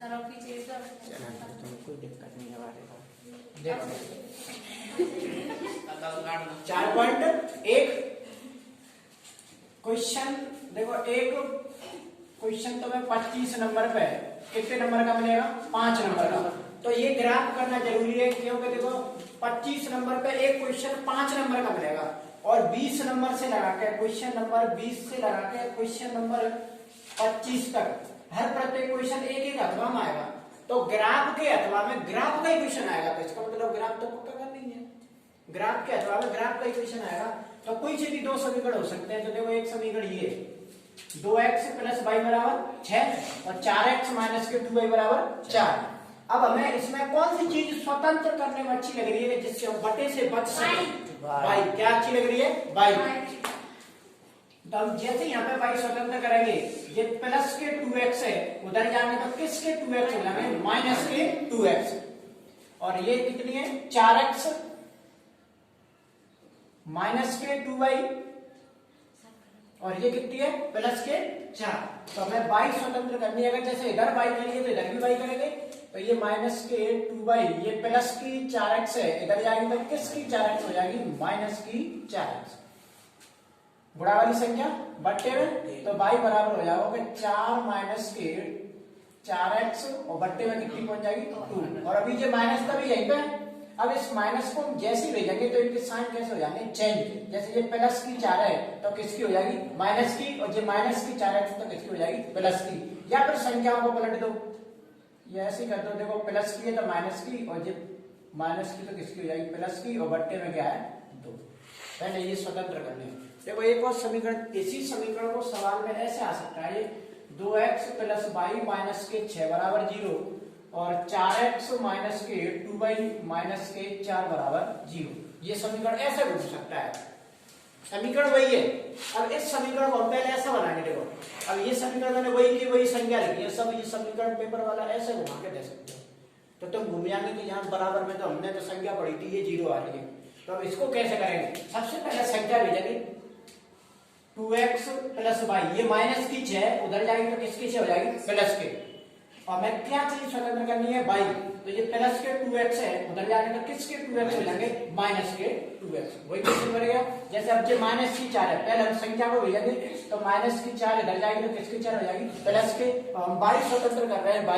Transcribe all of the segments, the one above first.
चलो कोई दिक्कत नहीं है हमारे पास। देखो 4.1 क्वेश्चन। देखो एक क्वेश्चन तुम्हें 25 नंबर पे कितने नंबर का मिलेगा? 5 नंबर का। तो ये ग्राफ करना जरूरी है क्योंकि देखो 25 नंबर पे एक क्वेश्चन 5 नंबर का मिलेगा और 20 नंबर से लगा के क्वेश्चन नंबर 20 से लगा के क्वेश्चन नंबर 25 तक हर प्रत्येक क्वेश्चन एक एक अथवा में आएगा। तो ग्राफ के अथवा में ग्राफ का क्वेश्चन आएगा, तो इसका मतलब ग्राफ तो पक्का कर नहीं है। ग्राफ के अथवा में ग्राफ का क्वेश्चन आएगा तो कोई से भी दो समीकरण हो सकते हैं। तो देखो एक समीकरण ये 2x प्लस y बराबर 6 और 4x माइनस के 2y बराबर 4। अब हमें इसमें कौन सी चीज स्वतंत्र करने में अच्छी लग रही है जिससे हम बटे से बच सके? y। क्या अच्छी लग रही है? y। तो हम जैसे यहाँ पे y स्वतंत्र करेंगे, ये प्लस के 2x है, उधर जाने पर किसके 2x हो जाएंगे? माइनस के 2x। और ये कितनी है? 4x माइनस के 2y और ये कितनी है? प्लस के 4। तो हमें y स्वतंत्र करनी है। अगर जैसे इधर y करेंगे तो इधर भी y करेंगे। तो ये माइनस के 2y, ये प्लस की 4x है, इधर जाएगी तो किसकी 4x हो जाएगी? माइनस की 4x। गुणा वाली संख्या बट्टे में, तो y बराबर हो जाएगा 4 माइनस के 4x और बट्टे में कितनी पहुंच जाएगी? 2। और अभी जो माइनस का भी यहीं पे, अब इस माइनस को जैसे ही भेजेंगे तो इनके साइन कैसे हो जाएंगे? चेंज। जैसे ये प्लस की 4 है तो किसकी हो जाएगी? माइनस की। और ये माइनस की 4x तो किसकी हो जाएगी? प्लस की। या फिर संख्याओं को पलट दो, ये ऐसे ही कर दो। देखो प्लस की है तो माइनस की और ये माइनस की तो किसकी हो जाएगी? प्लस की। और बट्टे में क्या है? 2। पहले ये स्वतंत्र करने हैं। देखो एक और समीकरण, इसी समीकरण को सवाल में ऐसे आ सकता है 2x प्लस y माइनस के 6 बराबर 0 और 4x माइनस के 2y माइनस के 4 बराबर 0। ये समीकरण ऐसे बन सकता है। समीकरण वही है। अब इस समीकरण को हम पहले ऐसा बनाएंगे। देखो अब ये समीकरण मैंने वही की वही संख्या लिखी है सब। ये समीकरण पेपर वाला ऐसे घुमा के दे सकते हो तो तुम घूम जाएंगे कि यहाँ बराबर में तो हमने तो संख्या पढ़ी थी ये 0 आ रही है। तो अब इसको कैसे करेंगे? सबसे पहले संख्या भेजेंगे 2x प्लस y, ये माइनस की 6 उधर जाएगी तो किसकी 6 हो जाएगी? प्लस के। और मैं क्या चीज स्वतंत्र करनी है? y। तो ये प्लस के 2x है, उधर जाने तो किसके 2x हो जाएंगे? माइनस के 2x। वही क्वेश्चन बनेगा। जैसे अब ये माइनस की 4 है, पहले हम संख्या को भेजेंगे तो माइनस की 4 इधर जाएगी तो किसकी 4 हो जाएगी? प्लस के। और हम y स्वतंत्र कर रहे हैं y।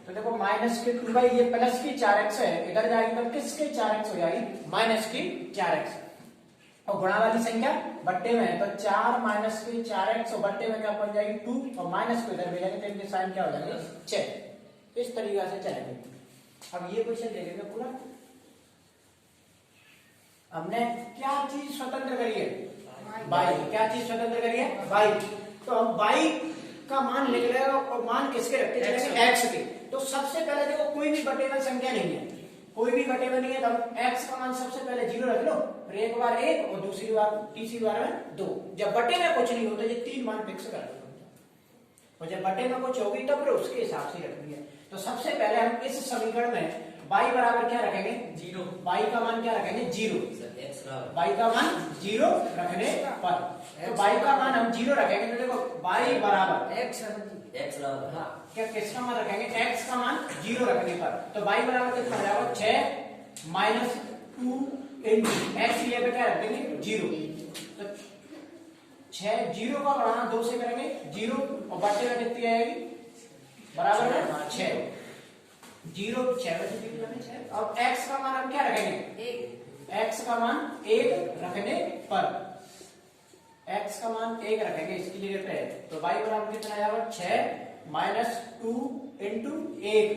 तो देखो माइनस के 2y, ये प्लस की 4x है, इधर जाएगी तो किसके 4x हो जाएगी? माइनस की 4x। और गुणा वाली संख्या बट्टे में है तो 4 माइनस के 4x और बट्टे में क्या पड़ जाएगी? 2 और माइनस को इधर भेजेंगे तो इनके साइन क्या हो जाएंगे? 6। इस तरीके से चलेंगे। अब ये क्वेश्चन देखेंगे पूरा। हमने क्या चीज स्वतंत्र करी है? y। क्या चीज स्वतंत्र करी है? y। तो हम y का मान लिख रहे हैं और मान किसके रखते चलेंगे? x के। तो सबसे पहले देखो कोई भी बटे में संख्या नहीं है, कोई भी बटे में नहीं है, तो x का मान सबसे पहले 0 रख लो। फिर एक बार 1 और दूसरी बार तीसरी बार में 2। जब बटे में कुछ नहीं होता ये 3 मान फिक्स कर दो और जब बटे में कुछ होगी तो फिर उसके हिसाब से रखनी है। तो सबसे पहले हम इस समीकरण में y बराबर क्या रखेंगे? 0। y का मान क्या रखेंगे? 0। y का मान 0 रखने पर तो y का मान हम 0 रखेंगे तो देखो y बराबर x क्या किसका मान रखेंगे? x का मान 0 रखने पर तो y बराबर कितना हो जाएगा? 6 माइनस 2 इंटू x ये पे क्या रख देंगे? 0। तो 6 0 का बढ़ाना 2 से करेंगे 0 और बट्टे में कितनी आएगी? बराबर है 6। 0 6 बचे कितने? 6। अब x का मान हम क्या रखेंगे? 1। x का मान 1 रखने पर x का मान 1 रखेंगे इसकी जगह पे तो y बराबर कितना आएगा? 6 माइनस 2 इंटू 1।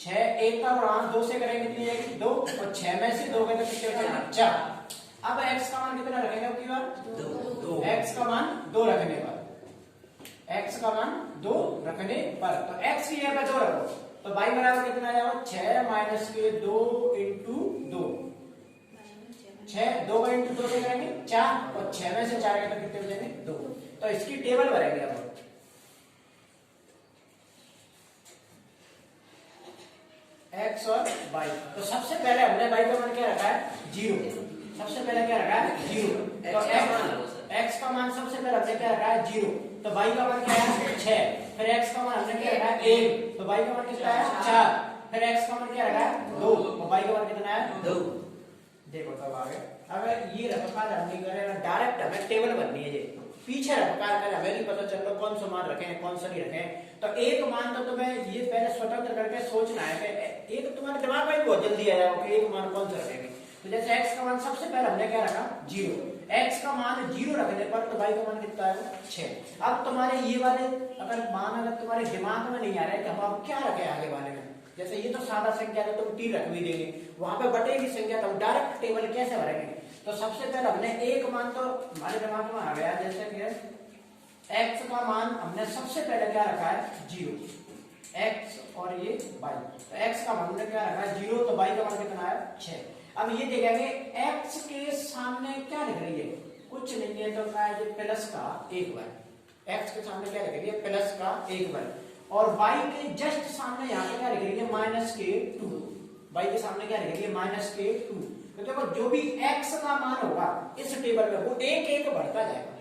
6 1 का बढ़ाना 2 से करेंगे कितनी आएगी? 2 और 6 में से 2 गए तो कितने बचेगा? 4। अब x का मान कितना रखेंगे? अब की बार 2। x का मान 2 रखने पर x का मान 2 रखने पर तो x की जगह पे 2 रखो तो y बराबर कितना आएगा? 6 माइनस के 2 इंटू 2। 6 2 का इंटू 2 से करेंगे 4 और 6 में से 4 गए तो कितने बचेंगे? 2। तो इसकी टेबल भरेंगे अब x और y। तो सबसे पहले हमने y का मान क्या रखा है? 0। सबसे पहले क्या रखा है? 0। तो x का मान सबसे पहले हमने क्या रखा है? 0। तो y का मान क्या है 6, फिर x का मान हमने क्या रखा है 1, तो y का मान कितना है 4, फिर x का मान क्या रखा है 2, और y का मान कितना है 2। देखो तब आगे अगर ये रफकार हम नहीं करें डायरेक्ट हमें टेबल बननी है, ये पीछे रफकार करें हमें नहीं पता चल रहा कौन सा मान रखें कौन सा नहीं रखें। तो एक मान तो तुम्हें ये पहले स्वतंत्र करके सोचना है कि एक तुम्हारे दिमाग में बहुत जल्दी आया हो कि एक मान कौन सा रखेंगे। तो जैसे x का मान सबसे पहले हमने क्या रखा 0, x का मान 0 रखने पर तो y का मान कितना है 6। अब तुम्हारे ये वाले अगर तुम्हारे दिमाग में नहीं आ रहा है कि हम क्या रखें आगे वाले में, जैसे ये तो सादा संख्या तो तुम t रख भी देंगे, वहां पे बटेगी संख्या तो हम डायरेक्ट टेबल कैसे भरेंगे। तो सबसे पहले हमने एक मान तो हमारे दिमाग में आ गया, जैसे कि x का मान हमने सबसे पहले क्या रखा है 0, x और ये y, तो x का मान हमने क्या रखा है 0, तो y का मान कितना है 6। अब ये देखेंगे x के सामने क्या लिख रही है, कुछ नहीं है तो क्या है प्लस का 1 बार, x के सामने क्या लिख रही है प्लस का 1 बार, और y के जस्ट सामने यहाँ पे क्या लिख रही है माइनस के 2, y के सामने क्या लिख रही है माइनस के 2। तो देखो जो भी x का मान होगा इस टेबल में वो एक एक बढ़ता जाएगा,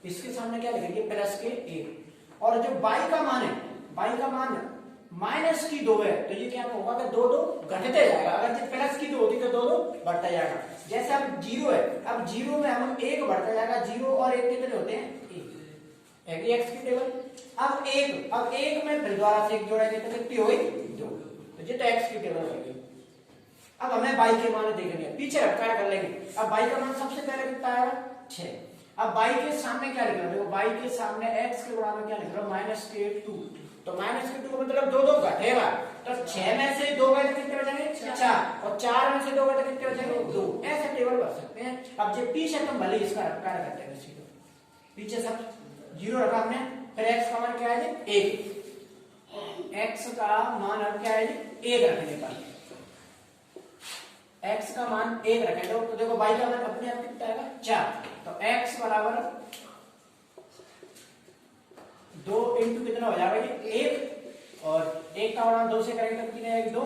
इसके सामने क्या लिख रही है प्लस के 1, और जो y का मान है y का मान माइनस की 2 है तो ये क्या होगा कि 2 2 घटते जाएगा, अगर प्लस की 2 होती तो 2 2 बढ़ता जाएगा। जैसे अब 0 है, अब 0 में हम 1 बढ़ता जाएगा, 0 और 1 कितने होते हैं 1, x की टेबल। अब 1 में फिर दोबारा से 1 जोड़ेंगे तो कितनी होगी 2, तो ये तो x की टेबल होगी। अब हमें y के मान देखेंगे, पीछे रखा कर लेंगे। अब y का मान सबसे पहले कितना आएगा 6, अब y के सामने क्या लिख रहा है, देखो y के सामने x के बराबर क्या लिख रहा है माइनस के 2, तो माइनस के 2 का मतलब 2 2 घटेगा, तो 6 में से 2 गए तो कितने बचेंगे 4, और 4 में से 2 गए तो कितने बचेंगे 2, ऐसे टेबल बन सकते हैं। अब जो पीछे तुम भले इसका रखा करते हैं, पीछे सब 0 रखा हमने, फिर x का मान क्या है 1, x का मान अब क्या है 1 रखने पर, x का मान 1 रखेंगे तो देखो y का मान अपने आप कितना आएगा 4, तो x बराबर 2 इंटू कितना हो जाएगा ये 1, और 1 का गुणा 2 से करेंगे तो कितने आएगा 2,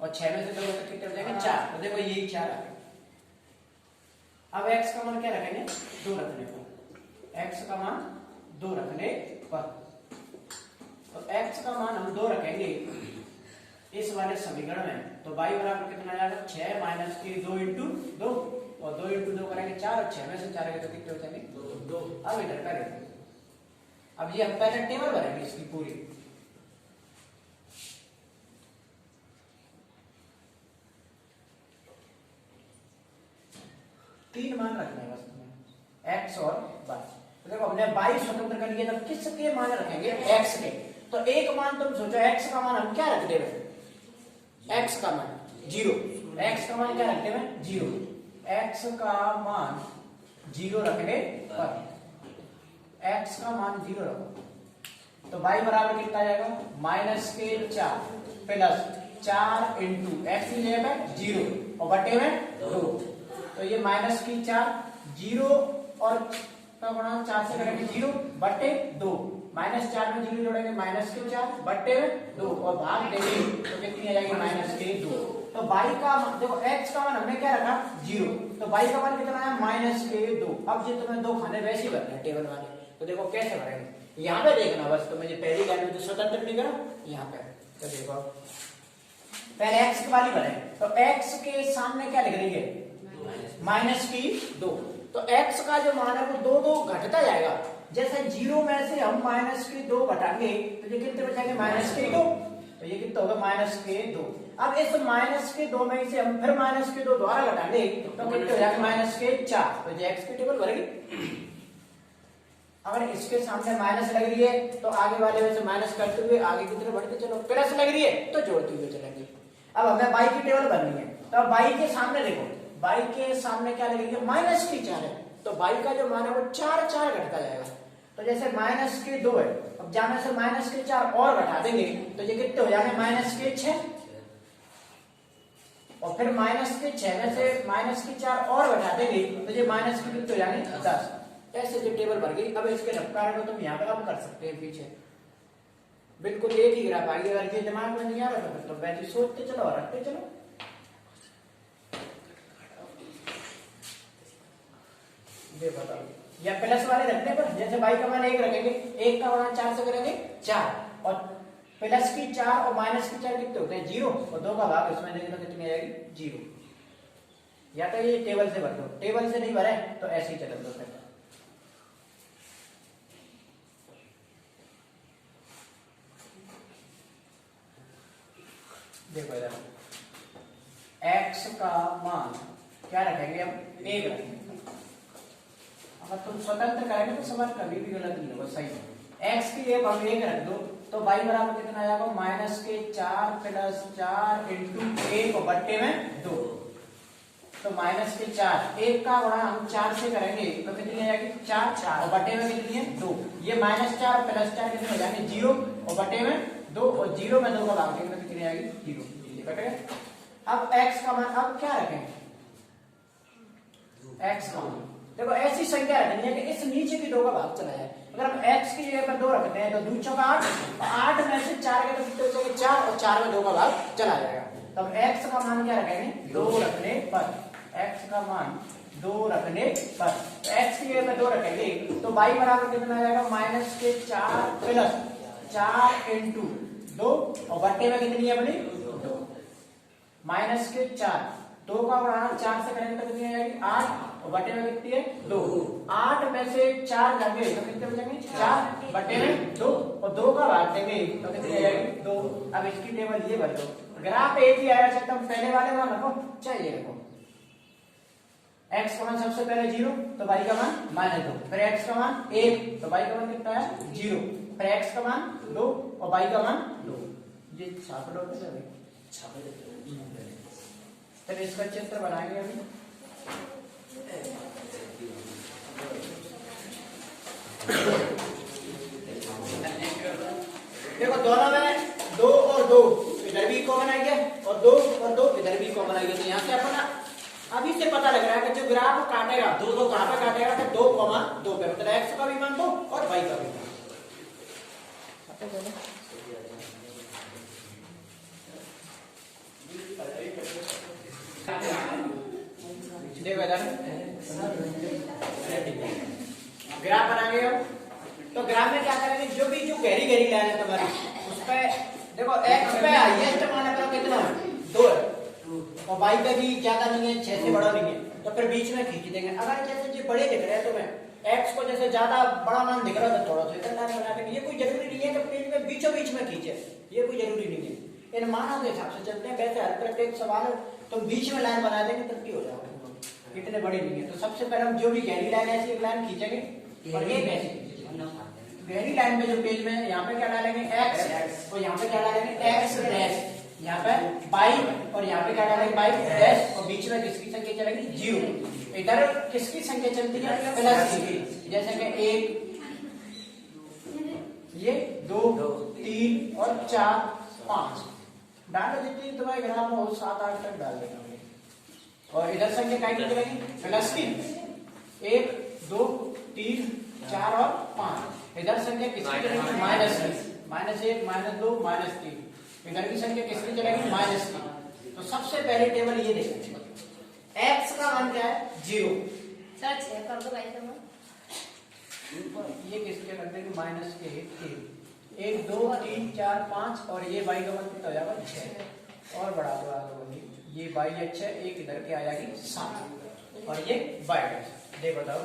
और 6 में से 2 तो कितने हो जाएंगे 4, तो देखो यही 4 आ गए। अब x का मान क्या रखेंगे 2 रखने पर, x का मान 2 रखने पर, तो x का मान हम 2 रखेंगे इस वाले समीकरण में, तो y बराबर कितना आ जाएगा 6 माइनस के 2 इंटू 2, और 2 इंटू 2 करेंगे 4, और 6 में से 4 तो कितने हो जाएंगे 2। अब इधर करेंगे, अब ये हम पहले टेबल भरेंगे इसकी पूरी, तीन मान रखने हैं बस तुम्हें x और y। तो देखो हमने y स्वतंत्र कर लिया, तब किसके मान रखेंगे x के, तो एक मान तुम सोचो x का मान हम क्या रख देंगे, x का मान 0, x का मान क्या रखते हैं 0, x का मान 0 रखने पर, x का मान 0 रखो तो y बराबर कितना आ जाएगा माइनस के 4 प्लस 4 इंटू एक्स की जगह पे 0 और बटे में 2, तो ये माइनस की 4 0 और का गुणा 4 से करेंगे 0 बटे 2, माइनस 4 में 0 जोड़ेंगे माइनस के 4 बटे 2, और भाग देंगे तो कितनी आ जाएगी माइनस के 2। तो y का देखो x का मान हमने क्या रखा 0, तो y का मान कितना है माइनस के 2। अब ये तुम्हें 2 खाने वैसे ही बनते हैं टेबल वाले, तो देखो कैसे भरेंगे, यहाँ पे देखना बस, तो मुझे पहली लाइन में जो स्वतंत्र नहीं करा यहाँ पे, तो देखो पहले x वाली भरे, तो x के सामने क्या लिख रही है माइनस की 2, तो x का जो मान है वो 2 2 घटता जाएगा, जैसे 0 में से हम माइनस के 2 घटाएंगे तो ये कितने बचेंगे माइनस के 2, तो ये कितना होगा माइनस के 2। अब इस माइनस के 2 में से हम फिर माइनस के 2 द्वारा घटाएंगे तो कितने हो जाएगा माइनस के 4, तो ये x की टेबल भरेगी। अगर इसके सामने माइनस लग रही है तो आगे वाले में से माइनस करते हुए आगे की तरफ बढ़ते चलो, प्लस लग रही है तो जोड़ते हुए चलेंगे। अब हमें y की टेबल बननी है, तो अब y के सामने देखो, y के सामने क्या लगेगी माइनस की 4 है, तो y का जो मान है वो 4 4 घटता जाएगा, तो जैसे माइनस के 2 है, अब जाने से माइनस के 4 और घटा देंगे तो ये कितने हो जाएंगे माइनस के 6, और फिर माइनस के 6 में से माइनस के 4 और घटा देंगे तो ये माइनस के कितने हो जाएंगे 10। ऐसे जो टेबल भर गई। अब इसके रफ्तार को तुम यहाँ पे अब कर सकते हैं पीछे, बिल्कुल एक ही ग्राफ आएगी, अगर ये दिमाग में नहीं आ रहा तो वैसे सोचते चलो और रखते चलो। ये बताओ या प्लस वाले रखने पर, जैसे y का मान 1 रखेंगे, 1 का गुणा 4 से करेंगे 4, और प्लस की 4 और माइनस की 4 कितने होते हैं 0, और 2 का भाग इसमें देंगे तो कितनी आएगी 0। या तो ये टेबल से भर दो, टेबल से नहीं भरे तो ऐसे ही चल दो। फिर देखो इधर x का मान क्या रखेंगे हम 1 रखेंगे। अगर तुम स्वतंत्र करेंगे तो समझ कभी भी गलत नहीं होगा, सही है। x की जगह हम 1 रख दो तो y बराबर कितना आ जाएगा माइनस के 4 प्लस 4 इंटू 1 और बट्टे में 2, तो माइनस के 4, 1 का गुणा हम 4 से करेंगे तो कितनी आ जाएगी 4, और बटे में कितनी है 2, ये माइनस 4 प्लस 4 कितने हो जाएंगे 0, और बटे में 2, और 0 में 2 का भाग देंगे तो कितनी आएगी 0। अब x का मान अब क्या रखेंगे, x का मान देखो ऐसी संख्या रखनी है कि इस नीचे की 2 का भाग चला जाए। अगर हम x की जगह पर 2 रखते हैं तो 2 चौका 8, 8 में से 4 के तो कितने बचेंगे 4, और 4 में 2 का भाग चला जाएगा। तब x का मान क्या रखेंगे 2 रखने पर, x का मान 2 रखने पर, x की जगह पर 2 रखेंगे तो y बराबर कितना आ जाएगा माइनस के 4 प्लस 4 इंटू 2, और बट्टे में कितनी है अपनी 2, माइनस के 4, 2 का गुणा 4 से करेंगे तो कितनी आएगी 8, और बटे में कितनी है 2, 8 में से 4 जाएंगे तो कितने बचेंगे 4, बटे में 2, और 2 का भाग देंगे तो कितनी आएगी 2। अब इसकी टेबल ये भर दो, ग्राफ एक ही आया चाहे तुम पहले वाले मान रखो चाहिए रखो। x का मान सबसे पहले 0 तो y का मान -2, फिर x का मान 1 तो y का मान कितना है 0, फिर x का मान 2 और y का मान 2। ये छाप लो फिर इसका चित्र बनाएंगे अभी। देखो दोनों में 2 और 2 इधर भी कॉमन आ गया, और 2 और 2 इधर भी कॉमन आ गया, तो यहाँ से अपना अभी से पता लग रहा है कि जो ग्राफ काटेगा 2 2 कहां पे काटेगा तो 2, 2 पे, मतलब x का भी मान 2 और y का भी मान। देखो इधर ग्राफ बनाएंगे हम, तो ग्राफ में क्या करेंगे जो गहरी गहरी लाइन है तुम्हारी उस पे देखो x पे हाईएस्ट मान है कितना 2 है, और y पे भी ज्यादा नहीं है 6 से बड़ा नहीं है, तो फिर बीच में खींच देंगे। अगर जैसे जो बड़े दिख रहे हैं तुम्हें x को जैसे ज्यादा बड़ा मान दिख रहा है तो थोड़ा सा इधर लाइन बना देंगे। ये कोई जरूरी नहीं है कि पेज में बीचों बीच में खींचे, ये कोई जरूरी नहीं है, इन मानों के हिसाब से चलते हैं। वैसे हर प्रत्येक सवाल तुम बीच में लाइन बना देंगे तब भी हो जाएगा, इतने बड़े नहीं है। तो सबसे पहले हम जो भी गहरी लाइन ऐसी एक लाइन खींचेंगे, और एक ऐसी गहरी लाइन पे जो पेज में यहाँ पे क्या डालेंगे x, और यहाँ पे क्या डालेंगे x डैश, यहाँ पे y, और यहाँ पे क्या डालेंगे y डैश, और बीच में किसकी संख्या चलेगी 0। इधर किसकी संख्या चलती है प्लस की, जैसे कि 1 ये 2 3 और 4 5 डालो, जितनी तुम्हारे ग्राफ में 7 8 तक डाल देना। और इधर संख्या काय की चलेगी प्लस की, 1 2 3 4 और 5। इधर संख्या किसकी चलेगी माइनस की, -1 -2 -3। इधर की संख्या किसकी चलेगी माइनस की। तो सबसे पहले टेबल ये देखेंगे, x का मान क्या है 0, सच है कर दो भाई तुम, ये किसके रख देंगे माइनस के 1 2 3 4 5, और ये y का मान कितना हो जाएगा 6, और बढ़ा दो आगे, ये y अच्छा है, एक इधर के आ जाएगी 7, और ये y का। देखो बताओ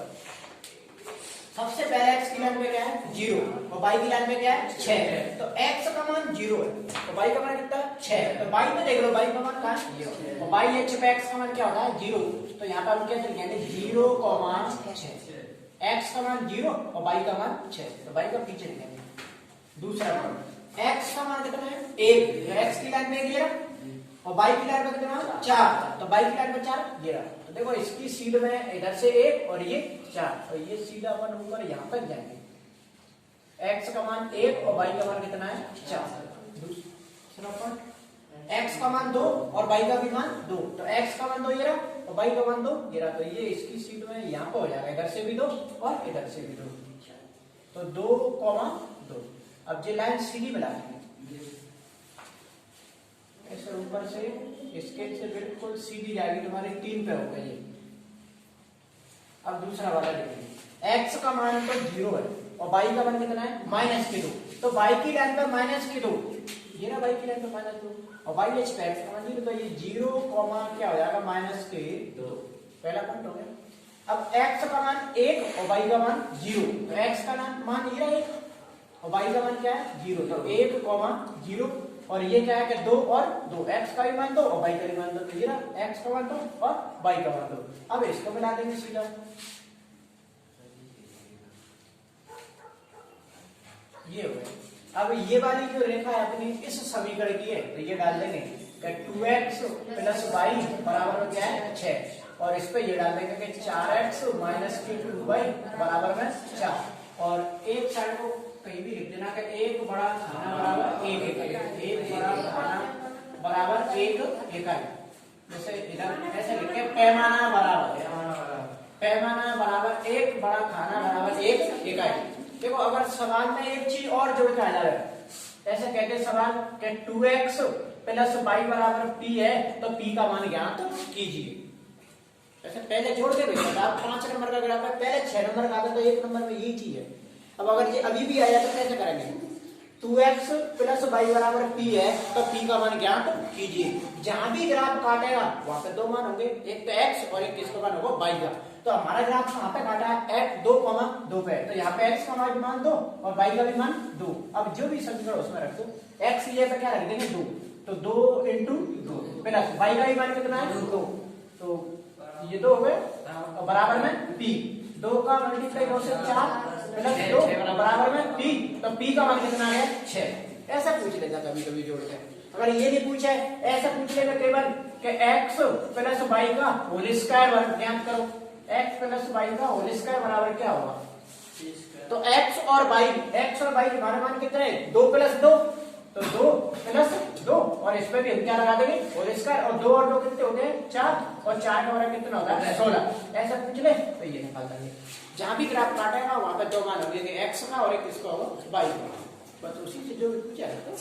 सबसे पहले x की लाइन में क्या है 0, और y की लाइन में क्या है 6, तो x का मान 0 है, तो y का मान कितना है 6, तो y में देख लो y का मान कहाँ है 0, और y h पे x का मान क्या होता है 0, तो यहाँ पर हम कैसे लिखेंगे 0,6, x का मान 0 और y का मान 6, तो y का पीछे लिखेंगे। दूसरा x का मान कितना है 1, तो x की लाइन में ये रहा, और y की लाइन में कितना 4, तो y की लाइन में 4 ये रहा। तो देखो इसकी सीध में इधर से 1 और ये 4, तो ये सीधा अपन ऊपर यहाँ तक जाएंगे। x का मान 1 और y का मान कितना है 4। दूसरा पॉइंट x का मान 2 और y का भी मान 2, तो x का मान 2 ये रहा और y का मान 2 ये रहा, तो ये इसकी सीध में यहाँ पे हो जाएगा, इधर से भी 2 और इधर से भी 2, तो 2,2। अब ये लाइन सीधी मिला देंगे, ऐसे ऊपर से स्केल से बिल्कुल सीधी जाएगी, तुम्हारे 3 पे होगा ये। अब दूसरा वाला देखेंगे, x का मान तो 0 है और y का मान कितना है -2, तो y की लाइन पर -2, ये ना y की लाइन पर -2 और y h पे x का मान 0, तो ये 0 क्या हो जाएगा -2, पहला पॉइंट हो गया। अब x का मान 1 और y का मान 0, तो x का मान ये रहा 1 और y का मान क्या है 0, तो 1, 0 और ये क्या है कि 2 और 2, x का भी मान 2 और y का भी मान 2, तो ये रहा x का मान 2 और y का मान 2। अब इसको मिला देंगे सीधा, ये हो गया। अब ये वाली जो रेखा है अपनी इस समीकरण की है, तो ये डाल देंगे कि 2x प्लस y बराबर में क्या है 6, और इस पे ये डाल देंगे कि 4x माइनस 2y बराबर में 4, और एक साइड को कहीं भी लिख देना कि एक बड़ा खाना बराबर एक इकाई, एक बड़ा खाना बराबर एक इकाई, जैसे इधर ऐसे लिखे पैमाना बराबर एक बड़ा खाना बराबर एक इकाई। देखो अगर सवाल में एक चीज और जोड़ के आ जाए, ऐसे कहते सवाल कि 2x प्लस y बराबर p है, तो p का मान ज्ञात कीजिए। ऐसे पहले जोड़ के देखो, आप 5 नंबर का ग्राफ है, पहले 6 नंबर का आता तो 1 नंबर में यही चीज है। अब अगर ये अभी भी आया तो कैसे करेंगे, 2x प्लस y बराबर p है, तो p का मान ज्ञात कीजिए। जहां भी ग्राफ काटेगा वहां पे 2 मान होंगे, एक तो x और एक किसका मान होगा y का। तो हमारा ग्राफ कहां पे काटा है x 2, पे, तो यहाँ पे x का मान 2 और y का भी मान 2। अब जो भी समीकरण उसमें रख दो, x ये पे क्या रख देंगे 2, तो 2 इंटू 2 प्लस y का भी मान कितना है 2, तो ये 2 हो गए और बराबर में p, 2 का मल्टीप्लाई 2 से 4 प्लस 2 बराबर में p, तो p का मान कितना है 6। ऐसा पूछ लेगा कभी कभी जोड़ के। अगर ये नहीं पूछा है, ऐसा पूछ लेगा केवल कि x प्लस y का होल स्क्वायर ज्ञात करो, x प्लस y का होल स्क्वायर बराबर क्या होगा, तो x और y हमारा मान कितना है 2 प्लस 2, तो 2 प्लस 2 और इसमें भी हम क्या लगा देंगे होल स्क्वायर, और 2 और 2 कितने होते हैं 4 और 4 का हमारा कितना होता है 16। ऐसा पूछ ले तो ये निकाल देंगे। जहां भी ग्राफ काटेगा वहां पर 2 मान होंगे, x का और एक किसका होगा y का, बस उसी से जो भी पूछा है तो